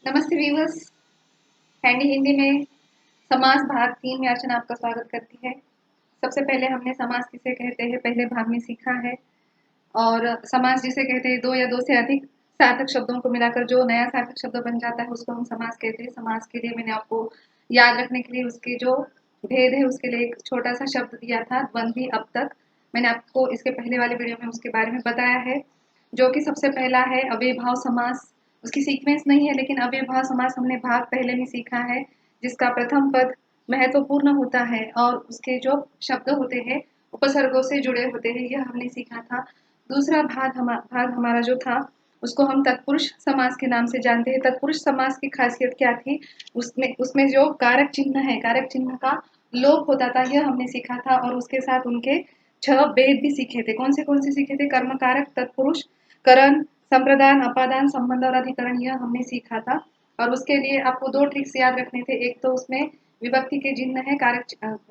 नमस्ते viewers. Handy Hindi में समास भाग 3 में अर्चना आपका स्वागत करती है। सबसे पहले हमने समास किसे कहते हैं पहले भाग में सीखा है और समास जिसे कहते हैं दो या दो से अधिक सार्थक शब्दों को मिलाकर जो नया सार्थक शब्द बन जाता है उसको हम समास कहते हैं। समास के लिए मैंने आपको याद रखने के लिए उसके जो भेद है उसके लिए एक छोटा सा शब्द दिया था, द्वंद्वी अब तक। मैंने आपको इसके पहले वाले वीडियो में उसके बारे में बताया है, जो कि सबसे पहला है अव्ययभाव समास। उसकी सीक्वेंस नहीं है लेकिन अव्ययभाव समास हमने भाग पहले में सीखा है, जिसका प्रथम पद महत्वपूर्ण होता है और उसके जो शब्द होते हैं उपसर्गों से जुड़े होते हैं, यह हमने सीखा था। दूसरा भाग हमारा जो था उसको हम तत्पुरुष समास के नाम से जानते हैं। तत्पुरुष समास की खासियत क्या थी, उसमें जो कारक चिन्ह है, कारक चिन्ह का लोप होता था, यह हमने सीखा था। और उसके साथ उनके 6 भेद भी सीखे थे। कौन से सीखे थे? कर्म कारक, तत्पुरुष, करण, संप्रदान, अपादान, संबंध और अधिकरण, यह हमने सीखा था। और उसके लिए आपको 2 ट्रिक्स याद रखने थे। एक तो उसमें विभक्ति के चिन्ह है,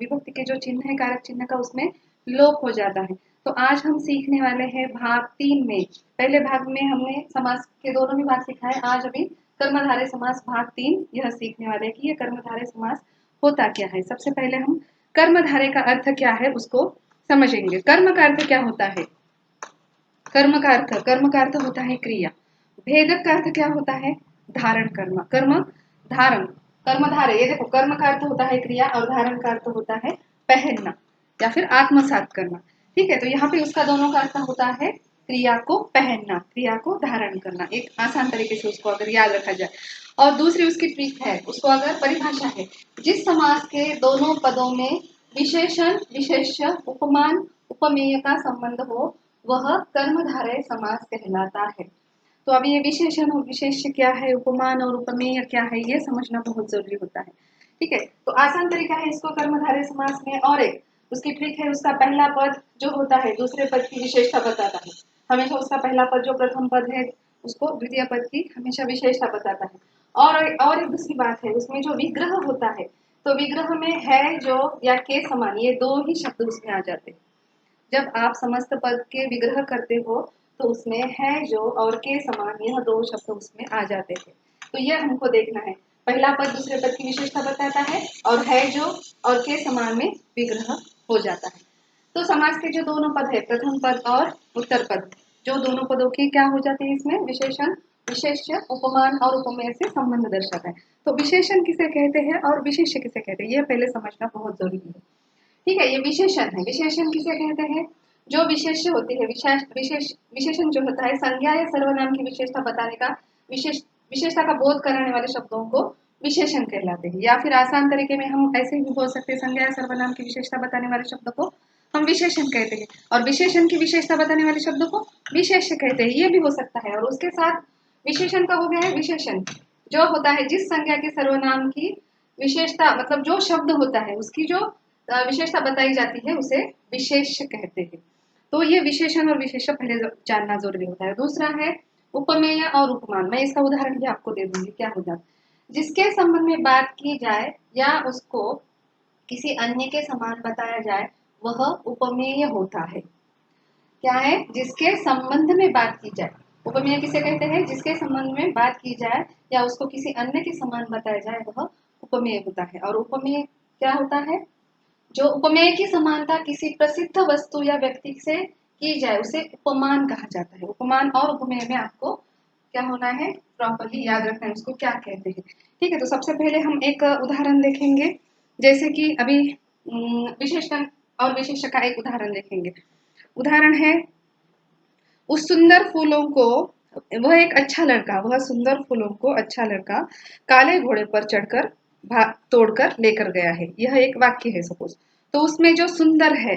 विभक्ति के जो चिन्ह है कारक चिन्ह का, उसमें लोप हो जाता है। तो आज हम सीखने वाले हैं भाग 3 में। पहले भाग में हमने समास के दोनों भी भाग सीखा है। आज अभी कर्मधारय समास भाग 3 यह सीखने वाले हैं कि यह कर्मधारय समास होता क्या है। सबसे पहले हम कर्मधारय का अर्थ क्या है उसको समझेंगे। कर्म का अर्थ क्या होता है? कर्म का अर्थ होता है क्रिया। भेदक का अर्थ क्या होता है? धारण करना। कर्म धारण, कर्म धारे, ये देखो, कर्म का अर्थ होता है क्रिया और धारण का अर्थ होता है पहनना या फिर आत्मसात करना। ठीक है, तो यहाँ पे उसका दोनों का अर्थ होता है क्रिया को पहनना, क्रिया को धारण करना। एक आसान तरीके से उसको अगर याद रखा जाए। और दूसरी उसकी ट्रिक है, उसको अगर परिभाषा है, जिस समास के दोनों पदों में विशेषण, विशेष्य, उपमान, उपमेय का संबंध हो वह कर्मधारय समास कहलाता है। तो अभी ये विशेषण और विशेष्य क्या है, उपमान और उपमेय क्या है, ये समझना बहुत जरूरी होता है। ठीक है, तो आसान तरीका है इसको कर्मधारय समास में। और एक उसकी ट्रिक है, उसका पहला पद जो होता है दूसरे पद की विशेषता बताता है। हमेशा उसका पहला पद जो प्रथम पद है उसको द्वितीय पद की हमेशा विशेषता बताता है। और एक दूसरी बात है, उसमें जो विग्रह होता है, तो विग्रह में है जो या के समान, ये दो ही शब्द उसमें आ जाते हैं। जब आप समस्त पद के विग्रह करते हो तो उसमें है जो और के समान, यह दो शब्द उसमें आ जाते हैं। तो यह हमको देखना है, पहला पद दूसरे पद की विशेषता बताता है और है जो और के समान में विग्रह हो जाता है। तो समास के जो दोनों पद है, प्रथम पद और उत्तर पद, जो दोनों पदों के क्या हो जाते हैं इसमें? विशेषण, विशेष्य, उपमान और उपमेय से संबंध दर्शाता है। तो विशेषण किसे कहते हैं और विशेष्य किसे कहते हैं, यह पहले समझना बहुत जरूरी है। ठीक है, ये विशेषण है। विशेषण किसे कहते हैं? जो विशेष्य होती है, विशेषण जो होता है संज्ञा या सर्वनाम की विशेषता बताने का, विशेषता का बोध कराने वाले शब्दों को विशेषण कहलाते हैं। या फिर आसान तरीके में हम ऐसे भी बोल सकते हैं, संज्ञा या सर्वनाम की विशेषता बताने वाले शब्द को हम विशेषण कहते हैं और विशेषण की विशेषता बताने वाले शब्द को विशेष्य कहते हैं। ये भी हो सकता है। और उसके साथ विशेषण का हो गया है विशेषण, जो होता है जिस संज्ञा के सर्वनाम की विशेषता, मतलब जो शब्द होता है उसकी जो विशेषता बताई जाती है उसे विशेष्य कहते हैं। तो ये विशेषण और विशेष्य पहले जानना जरूरी होता है। दूसरा है उपमेय और उपमान। मैं इसका उदाहरण भी आपको दे दूंगी क्या होगा। जिसके संबंध में बात की जाए या उसको किसी अन्य के समान बताया जाए वह उपमेय होता है। क्या है? जिसके संबंध में बात की जाए। उपमेय किसे कहते हैं? जिसके संबंध में बात की जाए या उसको किसी अन्य के समान बताया जाए वह उपमेय होता है। और उपमेय क्या होता है? जो उपमेय की समानता किसी प्रसिद्ध वस्तु या व्यक्ति से की जाए उसे उपमान कहा जाता है। उपमान और उपमेय में आपको क्या होना है, प्रॉपर्ली याद रखना है उसको क्या कहते हैं। ठीक है, तो सबसे पहले हम एक उदाहरण देखेंगे, जैसे कि अभी विशेषण और विशेष्य का एक उदाहरण देखेंगे। उदाहरण है, उस सुंदर फूलों को, वह एक अच्छा लड़का, वह सुंदर फूलों को अच्छा लड़का काले घोड़े पर चढ़कर तोड़कर लेकर गया है। यह एक वाक्य है सपोज। तो उसमें जो सुंदर है,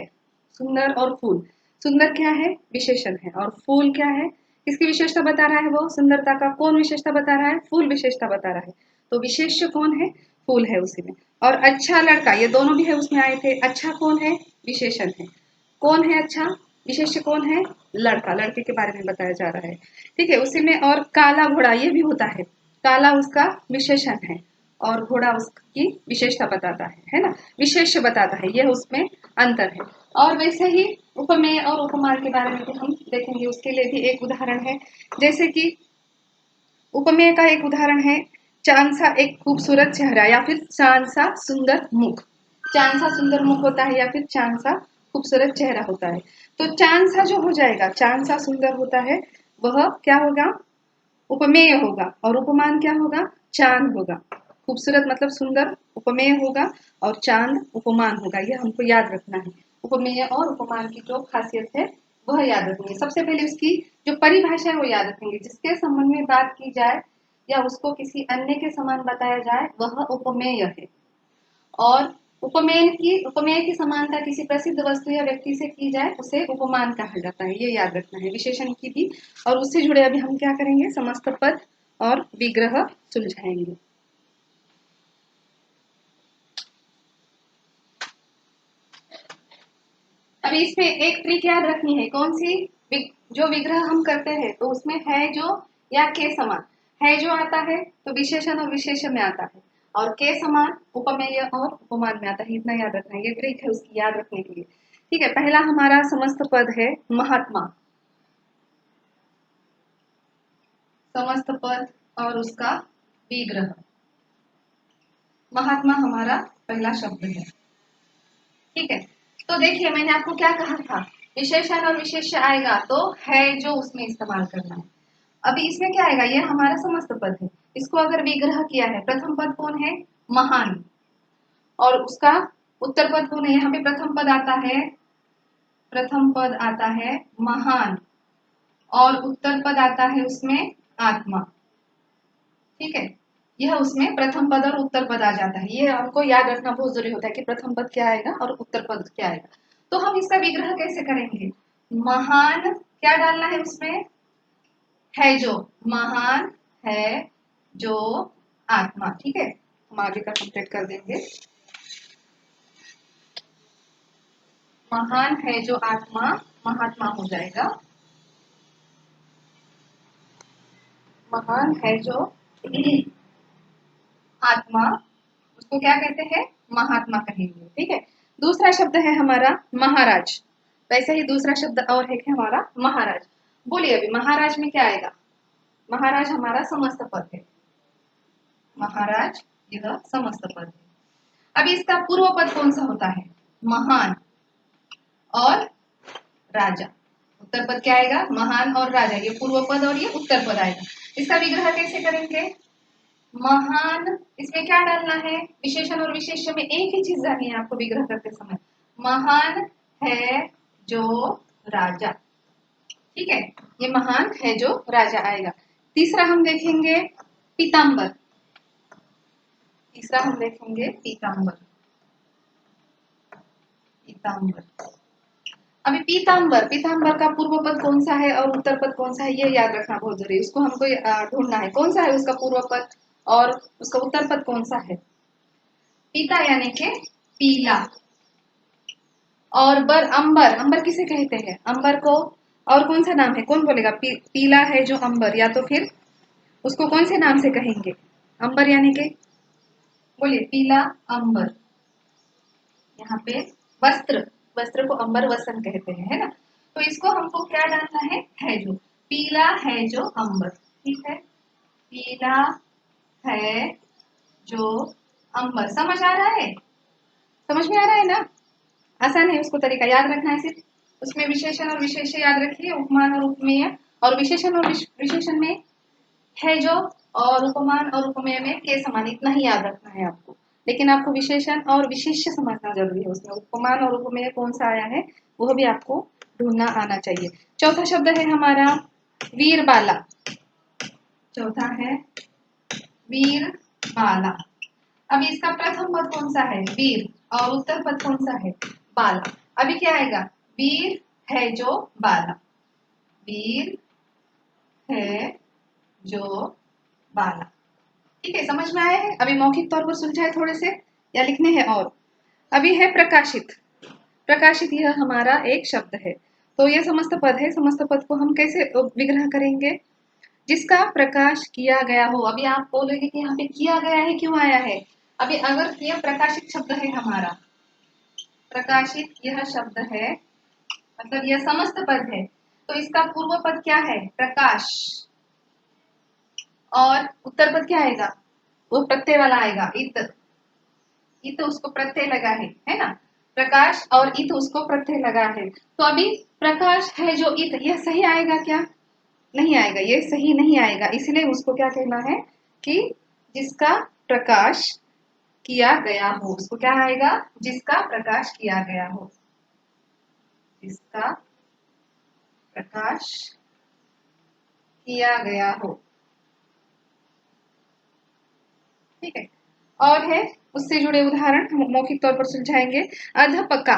सुंदर और फूल, सुंदर क्या है? विशेषण है। और फूल क्या है? किसकी विशेषता बता रहा है? वो सुंदरता का कौन विशेषता बता रहा है? फूल विशेषता बता रहा है। तो विशेष्य कौन है? फूल है उसी में। और अच्छा लड़का, ये दोनों भी है उसमें आए थे। अच्छा कौन है? विशेषण है। कौन है अच्छा? विशेष्य कौन है? लड़का, लड़के के बारे में बताया जा रहा है। ठीक है, उसी में। और काला घोड़ा ये भी होता है, काला उसका विशेषण है और घोड़ा उसकी विशेषता बताता है ना, विशेष्य बताता है। यह उसमें अंतर है। और वैसे ही उपमेय और उपमान के बारे में भी हम देखेंगे। उसके लिए भी एक उदाहरण है, जैसे कि उपमेय का एक उदाहरण है, चांद सा एक खूबसूरत चेहरा या फिर चांद सा सुंदर मुख। चांद सा सुंदर मुख होता है या फिर चांद सा खूबसूरत चेहरा होता है। तो चांद सा जो हो जाएगा, चांद सा सुंदर होता है, वह क्या होगा? उपमेय होगा। और उपमान क्या होगा? चांद होगा। खूबसूरत मतलब सुंदर उपमेय होगा और चांद उपमान होगा। यह हमको याद रखना है। उपमेय और उपमान की जो खासियत है वह याद रखनी है। सबसे पहले उसकी जो परिभाषा है वो याद रखेंगे। जिसके संबंध में बात की जाए या उसको किसी अन्य के समान बताया जाए वह उपमेय है। और उपमेय की समानता किसी प्रसिद्ध वस्तु या व्यक्ति से की जाए उसे उपमान कहा जाता है। ये याद रखना है। विशेषण की भी। और उससे जुड़े अभी हम क्या करेंगे? समस्त पद और विग्रह सुलझाएंगे। अभी इसमें एक ट्रिक याद रखनी है। कौन सी? जो विग्रह हम करते हैं तो उसमें है जो या के समान। है जो आता है तो विशेषण और विशेष्य में आता है, और के समान उपमेय और उपमान में आता है। इतना याद रखना है। ये ट्रिक है उसकी याद रखने के लिए। ठीक है, पहला हमारा समस्त पद है महात्मा। समस्त पद और उसका विग्रह। महात्मा हमारा पहला शब्द है। ठीक है, तो देखिए मैंने आपको क्या कहा था? विशेषण और विशेष्य आएगा तो है जो उसमें इस्तेमाल करना है। अभी इसमें क्या आएगा? ये हमारा समस्त पद है। इसको अगर विग्रह किया है, प्रथम पद कौन है? महान। और उसका उत्तर पद कौन है? यहाँ पे प्रथम पद आता है, प्रथम पद आता है महान, और उत्तर पद आता है उसमें आत्मा। ठीक है, यह उसमें प्रथम पद और उत्तर पद आ जाता है। ये हमको याद रखना बहुत जरूरी होता है कि प्रथम पद क्या आएगा और उत्तर पद क्या आएगा। तो हम इसका विग्रह कैसे करेंगे? महान क्या डालना है उसमें? है जो। महान है जो आत्मा। ठीक है, हम आगे का कंप्लीट कर देंगे। महान है जो आत्मा महात्मा हो जाएगा। महान है जो आत्मा, उसको क्या कहते हैं? महात्मा कहेंगे। ठीक है, दूसरा शब्द है हमारा महाराज। वैसे ही दूसरा शब्द और है हमारा महाराज। बोलिए अभी महाराज में क्या आएगा? महाराज हमारा समस्त पद है। महाराज यह समस्त पद है। अब इसका पूर्व पद कौन सा होता है? महान और राजा। उत्तर पद क्या आएगा? महान और राजा। ये पूर्व पद और ये उत्तर पद आएगा। इसका विग्रह कैसे करेंगे? महान, इसमें क्या डालना है? विशेषण और विशेष्य में एक ही चीज डालनी है आपको विग्रह करते समय। महान है जो राजा। ठीक है, ये महान है जो राजा आएगा। तीसरा हम देखेंगे पीताम्बर। तीसरा हम देखेंगे पीताम्बर। पीताम्बर। अभी पीताम्बर, पीताम्बर का पूर्व पद कौन सा है और उत्तर पद कौन सा है? ये याद रखना बहुत जरूरी है। उसको हमको ढूंढना है कौन सा है उसका पूर्व पद और उसका उत्तर पद कौन सा है। पीता यानी के पीला, और बर अंबर। अंबर किसे कहते हैं? अंबर को और कौन सा नाम है? कौन बोलेगा? पीला है जो अंबर, या तो फिर उसको कौन से नाम से कहेंगे? अंबर यानी के बोलिए पीला अंबर। यहाँ पे वस्त्र, वस्त्र को अंबर वसन कहते हैं, है ना? तो इसको हमको क्या डालना है जो। पीला है जो अंबर। ठीक है, पीला है जो अंबर। समझ आ रहा है? समझ में आ रहा है ना? आसान है, उसको तरीका याद रखना है सिर्फ। उसमें विशेषण और विशेष्य याद रखिए, उपमान और उपमेय। और विशेषण और विशेषण में है जो, और उपमान और उपमेय में के समान। इतना ही याद रखना है आपको। लेकिन आपको विशेषण और विशेष्य समझना जरूरी है। उसमें उपमान और उपमेय कौन सा आया है वह भी आपको ढूंढना आना चाहिए। चौथा शब्द है हमारा वीरबाला। चौथा है वीरबाला। अब इसका प्रथम पद कौन सा है? वीर, और उत्तर पद कौन सा है? बाला। अभी क्या आएगा? वीर है जो बाला। वीर है जो बाला। ठीक है, समझ में आया है? अभी मौखिक तौर पर सुलझाए थोड़े से या लिखने हैं और? अभी है प्रकाशित। प्रकाशित यह हमारा एक शब्द है। तो यह समस्त पद है। समस्त पद को हम कैसे विग्रह करेंगे? जिसका प्रकाश किया गया हो। अभी आप बोलोगे कि यहाँ पे किया गया है क्यों आया है? अभी अगर यह प्रकाशित शब्द है हमारा, प्रकाशित यह शब्द है, मतलब यह समस्त पद है, तो इसका पूर्व पद क्या है? प्रकाश। और उत्तर पद क्या आएगा? वो प्रत्यय वाला आएगा, इत। इत उसको प्रत्यय लगा है ना। प्रकाश और इत उसको प्रत्यय लगा है। तो अभी प्रकाश है जो इत, यह सही आएगा क्या? नहीं आएगा, ये सही नहीं आएगा। इसलिए उसको क्या कहना है कि जिसका प्रकाश किया गया हो, उसको क्या आएगा? जिसका प्रकाश किया गया हो, जिसका प्रकाश किया गया हो। ठीक है। और है उससे जुड़े उदाहरण हम मौखिक तौर पर सुलझाएंगे। अधपका।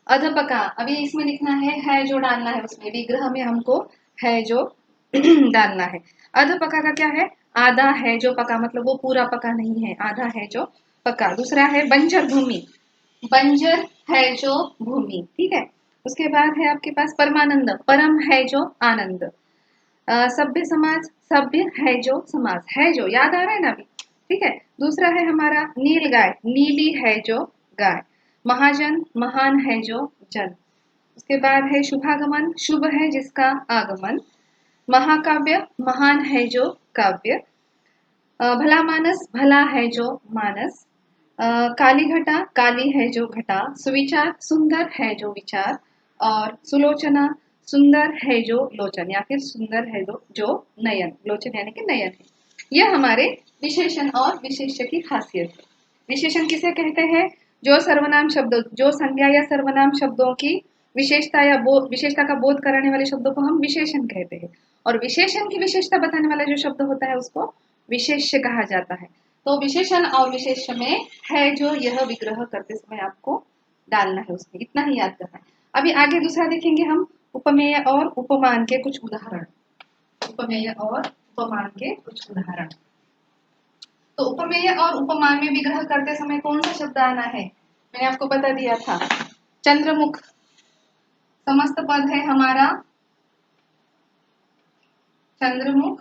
अधपका, अभी इसमें लिखना है जो डालना है, उसमें विग्रह में हमको है जो डालना है। अधपका का क्या है? आधा है जो पका, मतलब वो पूरा पका नहीं है, आधा है जो पका। दूसरा है बंजर भूमि। बंजर है जो भूमि। ठीक है। उसके बाद है आपके पास परमानंद। परम है जो आनंद। सभ्य समाज। सभ्य है जो समाज, है जो याद आ रहा है ना अभी। ठीक है। दूसरा है हमारा नील गाय। नीली है जो गाय। महाजन, महान है जो जन। उसके बाद है शुभागमन। शुभ है जिसका आगमन। महाकाव्य, महान है जो काव्य। भला मानस, भला है जो मानस। काली घटा, काली है जो घटा। सुविचार, सुंदर है जो विचार। और सुलोचना, सुंदर है जो लोचन, या फिर सुंदर है जो नयन। लोचन यानी कि नयन है। यह हमारे विशेषण और विशेष्य की खासियत है। विशेषण किसे कहते हैं? जो सर्वनाम शब्द, जो संज्ञा या सर्वनाम शब्दों की विशेषता या विशेषता का बोध कराने वाले शब्दों को हम विशेषण कहते हैं। और विशेषण की विशेषता बताने वाला जो शब्द होता है उसको विशेष्य कहा जाता है। तो विशेषण और विशेष्य में है जो, यह विग्रह करते समय आपको डालना है उसमें, इतना ही याद करना है। अभी आगे दूसरा देखेंगे हम, उपमेय और उपमान के कुछ उदाहरण। उपमेय और उपमान के कुछ उदाहरण। तो उपमेय और उपमान में विग्रह करते समय कौन सा शब्द आना है? मैंने आपको बता दिया था, चंद्रमुख। समस्त पद है हमारा चंद्रमुख।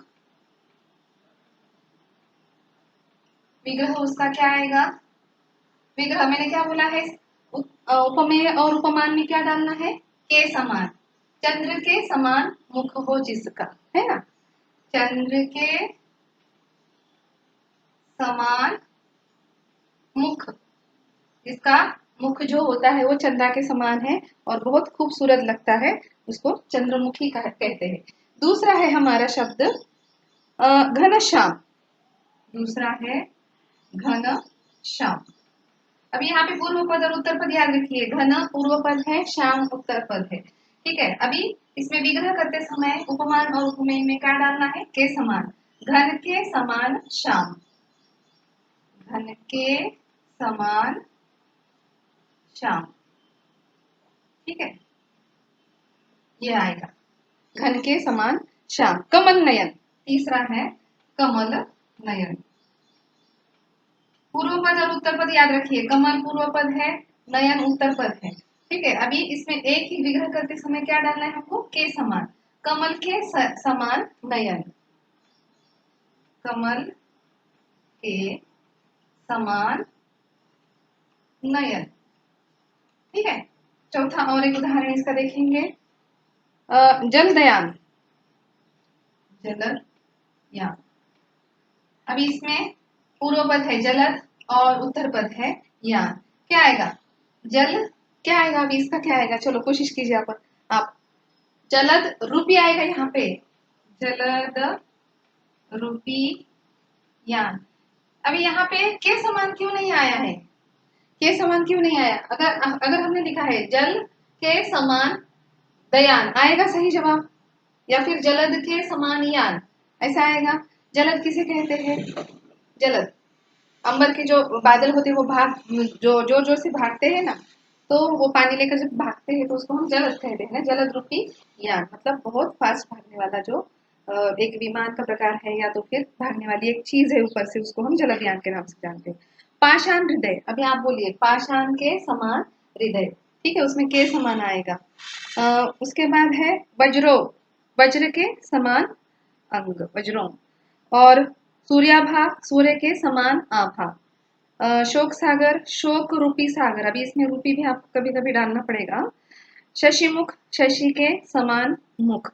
विग्रह उसका क्या आएगा? विग्रह मैंने क्या बोला है? उपमेय और उपमान में क्या डालना है? के समान। चंद्र के समान मुख हो जिसका, है ना। चंद्र के समान मुख, जिसका मुख जो होता है वो चंद्रा के समान है और बहुत खूबसूरत लगता है, उसको चंद्रमुखी कहते हैं। दूसरा है हमारा शब्द घन श्याम। दूसरा है घन श्याम। अभी यहाँ पे पूर्व पद और उत्तर पद याद रखिए। घन पूर्व पद है, श्याम उत्तर पद है। ठीक है। अभी इसमें विग्रह करते समय उपमान और उपमेय में क्या डालना है? के समान। घन के समान श्याम। घन के समान श्याम। ठीक है, ये आएगा घन के समान श्याम। कमल नयन। तीसरा है कमल नयन। पूर्व पद और उत्तर पद याद रखिए। कमल पूर्व पद है, नयन उत्तर पद है। ठीक है। अभी इसमें एक ही विग्रह करते समय क्या डालना है हमको? के समान। कमल के समान नयन। कमल के समान नयन। ठीक है। चौथा और एक उदाहरण इसका देखेंगे। जलदयान। जलदयान। अभी इसमें पूर्व पद है जलद और उत्तर पद है यान। क्या आएगा? जल क्या आएगा? अभी इसका क्या आएगा? चलो कोशिश कीजिए आप। जलद रूपी आएगा यहाँ पे। जलद रूपी यान। अभी यहाँ पे के समान क्यों नहीं आया है? के समान क्यों नहीं आया? अगर हमने लिखा है जल के समान दयान, आएगा सही जवाब। या फिर जलद के समान यान, ऐसा आएगा। जलद किसे कहते हैं? जलद अंबर के जो बादल होते हैं वो जो जोर जोर से भागते हैं ना, तो वो पानी लेकर जब भागते हैं तो उसको हम जलद कहते हैं ना। जलद रूपी यान मतलब बहुत फास्ट भागने वाला जो एक विमान का प्रकार है, या तो फिर भागने वाली एक चीज है ऊपर से, उसको हम जलद यान के नाम से जानते हैं। पाषाण हृदय। अभी आप बोलिए पाषाण के समान हृदय। ठीक है, उसमें के समान आएगा। उसके बाद है वज्रो। वज्र के समान अंग, वज्रों। और सूर्याभा, सूर्य के समान आभा। शोक सागर, शोक रूपी सागर। अभी इसमें रूपी भी आपको कभी कभी डालना पड़ेगा। शशिमुख, शशि के समान मुख।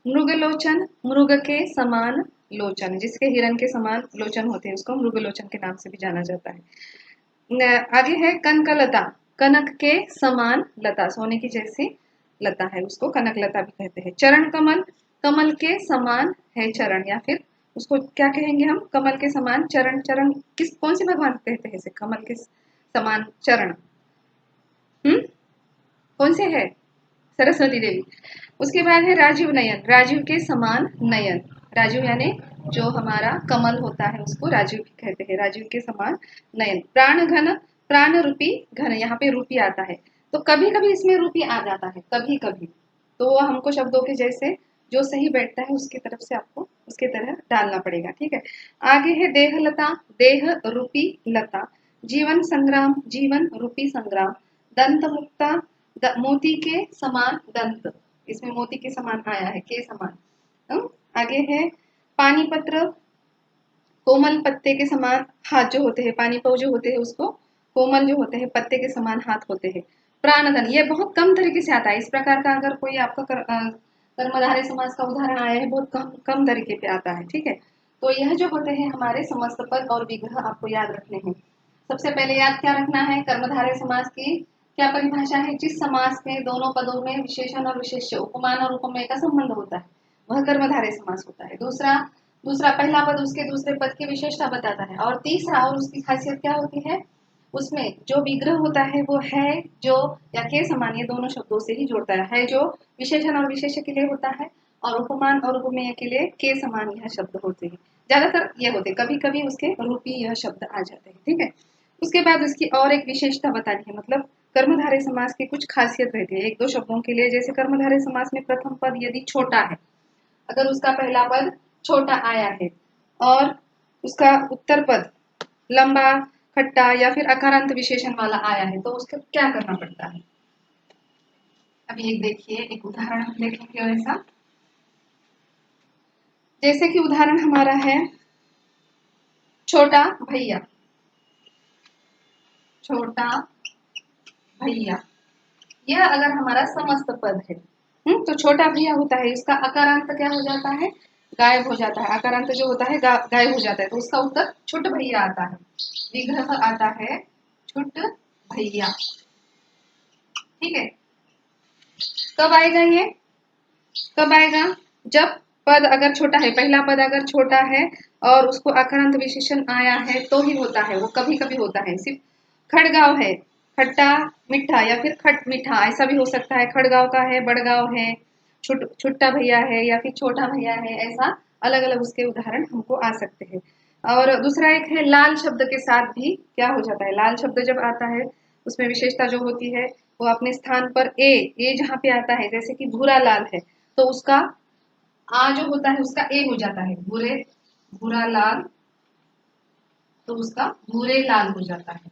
मृगलोचन, मृग के समान लोचन, जिसके हिरण के समान लोचन होते हैं उसको मृगलोचन के नाम से भी जाना जाता है। आगे है कनकलता, कनक के समान लता, सोने की जैसी लता है उसको कनक लता भी कहते हैं। चरण कमल, कमल के समान है चरण, या फिर उसको क्या कहेंगे हम, कमल के समान चरण। चरण किस कौन से भगवान कहते हैं इसे, कमल के समान चरण? कौन से है? सरस्वती देवी। उसके बाद है राजीव नयन, राजीव के समान नयन। राजीव यानी जो हमारा कमल होता है उसको राजीव भी कहते हैं, राजीव के समान नयन। प्राण घन, प्राण रूपी घन, यहाँ पे रूपी आता है तो कभी कभी इसमें रूपी आ जाता है, कभी कभी, तो वो हमको शब्दों के जैसे जो सही बैठता है उसकी तरफ से आपको उसके तरह डालना पड़ेगा, ठीक है। आगे है देहलता, देह रूपी लता। जीवन संग्राम, जीवन रूपी संग्राम। दंत मुक्ता, मोती के समान दंत, इसमें मोती के समान आया है, के समान। आगे है पानीपत्र, कोमल पत्ते के समान हाथ जो होते हैं, पानी पौ जो होते हैं उसको कोमल जो होते हैं पत्ते के समान हाथ होते हैं। प्राणधन, ये बहुत कम तरीके से आता है, इस प्रकार का अगर कोई आपका कर्मधारय समास का उदाहरण आया है बहुत कम कम तरीके पे आता है, ठीक है। तो यह जो होते हैं हमारे समस्त पद और विग्रह आपको याद रखने हैं। सबसे पहले याद क्या रखना है, कर्मधारय समास की क्या परिभाषा है, जिस समास में दोनों पदों में विशेषण और विशेष्य उपमान और उपमेय का संबंध होता है वह कर्मधारय समास होता है। दूसरा दूसरा पहला पद उसके दूसरे पद की विशेषता बताता है, और तीसरा और उसकी खासियत क्या होती है, उसमें जो विग्रह होता है वो है जो या के समान, ये दोनों शब्दों से ही जोड़ता है जो विशेषण और विशेष्य के लिए होता है, और उपमान और उपमेय के लिए के समान यह शब्द होते हैं। ज्यादातर ये होते, कभी कभी उसके रूपी यह शब्द आ जाते हैं, ठीक है। उसके बाद उसकी और एक विशेषता बतानी है, मतलब कर्मधारय समास की कुछ खासियत रहती है एक दो शब्दों के लिए। जैसे कर्मधारय समास में प्रथम पद यदि छोटा है, अगर उसका पहला पद छोटा आया है और उसका उत्तर पद लंबा, खट्टा या फिर अकारांत विशेषण वाला आया है तो उसको क्या करना पड़ता है। अभी एक देखिए, एक उदाहरण हम देखेंगे वैसा। जैसे कि उदाहरण हमारा है छोटा भैया, छोटा भैया, यह अगर हमारा समस्त पद है, तो छोटा भैया होता है, इसका अकारांत क्या हो जाता है, गायब हो जाता है। अकारांत जो होता है गायब हो जाता है, तो उसका उत्तर छुट भैया आता है, विग्रह आता है छुट भैया, ठीक है। कब आएगा ये, कब आएगा, जब पद अगर छोटा है, पहला पद अगर छोटा है और उसको अकारांत विशेषण आया है तो ही होता है, वो कभी कभी होता है। सिर्फ खड़गांव है, खट्टा मीठा या फिर खट मीठा ऐसा भी हो सकता है, खड़गांव का है, बड़गांव है, छुट्टा भैया है या फिर छोटा भैया है, ऐसा अलग अलग उसके उदाहरण हमको आ सकते हैं। और दूसरा एक है लाल शब्द के साथ भी क्या हो जाता है, लाल शब्द जब आता है उसमें विशेषता जो होती है वो अपने स्थान पर ए जहाँ पे आता है, जैसे कि भूरा लाल है तो उसका आ जो होता है उसका ए हो जाता है, भूरे भूरा लाल, तो उसका भूरे लाल हो जाता है,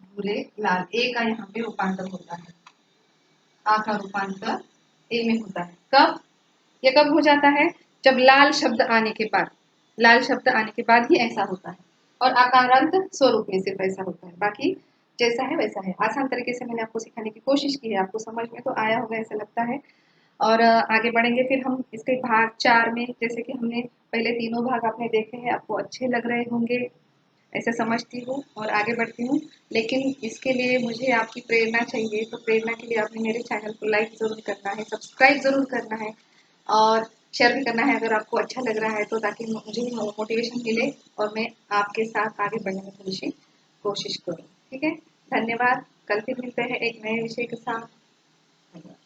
भूरे लाल, ए का यहाँ पे रूपांतर होता है, आ का रूपांतर ए में होता है। कब, ये कब हो जाता है, जब लाल शब्द आने के बाद, लाल शब्द आने के बाद ही ऐसा होता है, और आकारांत स्वरूप में सिर्फ ऐसा होता है, बाकी जैसा है वैसा है। आसान तरीके से मैंने आपको सिखाने की कोशिश की है, आपको समझ में तो आया होगा ऐसा लगता है। और आगे बढ़ेंगे फिर हम इसके भाग 4 में, जैसे कि हमने पहले तीनों भाग आपने देखे हैं, आपको अच्छे लग रहे होंगे ऐसे समझती हूँ, और आगे बढ़ती हूँ। लेकिन इसके लिए मुझे आपकी प्रेरणा चाहिए, तो प्रेरणा के लिए आपने मेरे चैनल को लाइक ज़रूर करना है, सब्सक्राइब ज़रूर करना है, और शेयर भी करना है अगर आपको अच्छा लग रहा है तो, ताकि मुझे मोटिवेशन मिले और मैं आपके साथ आगे बढ़ने में थोड़ी सी कोशिश करूँ, ठीक है। धन्यवाद, कल फिर मिलते हैं एक नए विषय के साथ। धन्यवाद।